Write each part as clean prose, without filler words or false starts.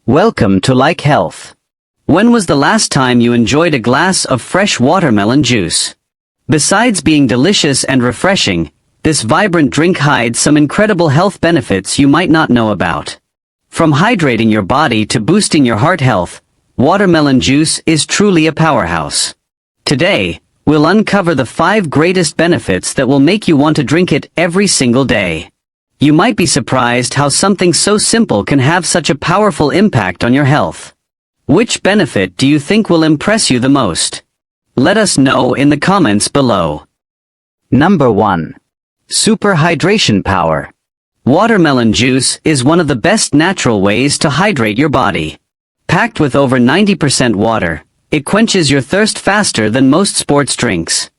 Welcome to Like Health. When was the last time you enjoyed a glass of fresh watermelon juice? Besides being delicious and refreshing, this vibrant drink hides some incredible health benefits you might not know about. From hydrating your body to boosting your heart health, watermelon juice is truly a powerhouse. Today, we'll uncover the 5 greatest benefits that will make you want to drink it every single day. You might be surprised how something so simple can have such a powerful impact on your health. Which benefit do you think will impress you the most? Let us know in the comments below. Number 1. Super hydration power. Watermelon juice is one of the best natural ways to hydrate your body. Packed with over 90% water, it quenches your thirst faster than most sports drinks.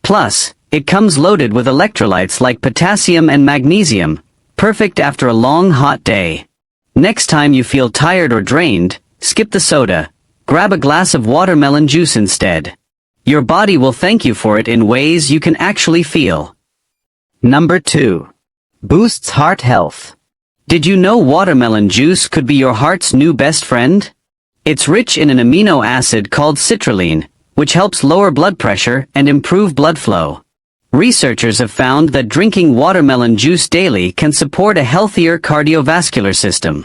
Plus, it comes loaded with electrolytes like potassium and magnesium, perfect after a long hot day. Next time you feel tired or drained, skip the soda. Grab a glass of watermelon juice instead. Your body will thank you for it in ways you can actually feel. Number 2. Boosts heart health. Did you know watermelon juice could be your heart's new best friend? It's rich in an amino acid called citrulline, which helps lower blood pressure and improve blood flow. Researchers have found that drinking watermelon juice daily can support a healthier cardiovascular system.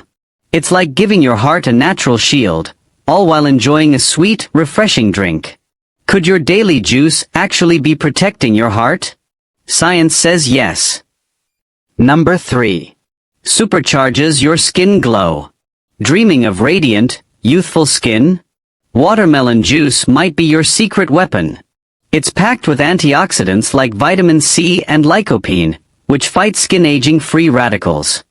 It's like giving your heart a natural shield, all while enjoying a sweet, refreshing drink. Could your daily juice actually be protecting your heart? Science says yes. Number 3. Supercharges your skin glow. Dreaming of radiant, youthful skin? Watermelon juice might be your secret weapon. It's packed with antioxidants like vitamin C and lycopene, which fight skin aging free radicals.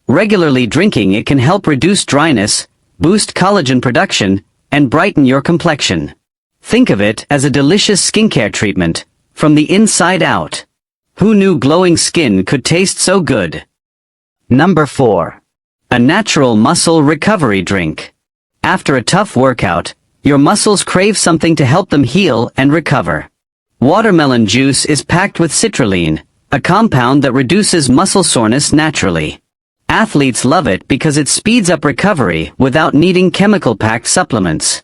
Regularly drinking it can help reduce dryness, boost collagen production, and brighten your complexion. Think of it as a delicious skincare treatment, from the inside out. Who knew glowing skin could taste so good? Number 4. A natural muscle recovery drink. After a tough workout, your muscles crave something to help them heal and recover. Watermelon juice is packed with citrulline, a compound that reduces muscle soreness naturally. Athletes love it because it speeds up recovery without needing chemical-packed supplements.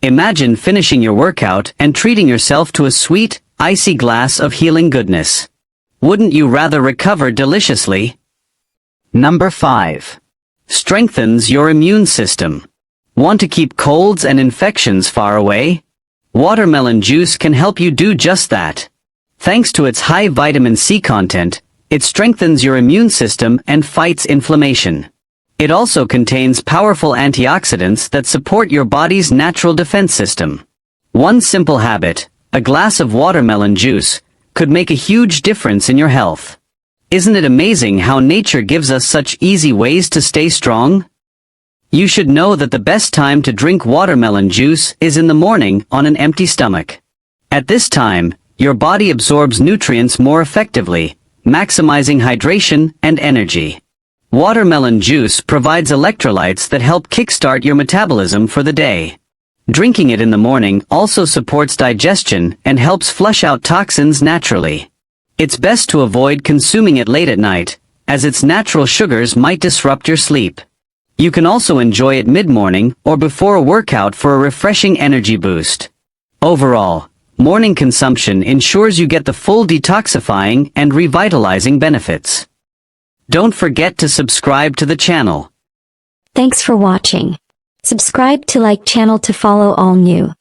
Imagine finishing your workout and treating yourself to a sweet, icy glass of healing goodness. Wouldn't you rather recover deliciously? Number 5. Strengthens your immune system. Want to keep colds and infections far away? Watermelon juice can help you do just that. Thanks to its high vitamin C content, it strengthens your immune system and fights inflammation. It also contains powerful antioxidants that support your body's natural defense system. One simple habit, a glass of watermelon juice, could make a huge difference in your health. Isn't it amazing how nature gives us such easy ways to stay strong? You should know that the best time to drink watermelon juice is in the morning on an empty stomach. At this time, your body absorbs nutrients more effectively, maximizing hydration and energy. Watermelon juice provides electrolytes that help kickstart your metabolism for the day. Drinking it in the morning also supports digestion and helps flush out toxins naturally. It's best to avoid consuming it late at night, as its natural sugars might disrupt your sleep. You can also enjoy it mid-morning or before a workout for a refreshing energy boost. Overall, morning consumption ensures you get the full detoxifying and revitalizing benefits. Don't forget to subscribe to the channel. Thanks for watching. Subscribe to Like channel to follow all new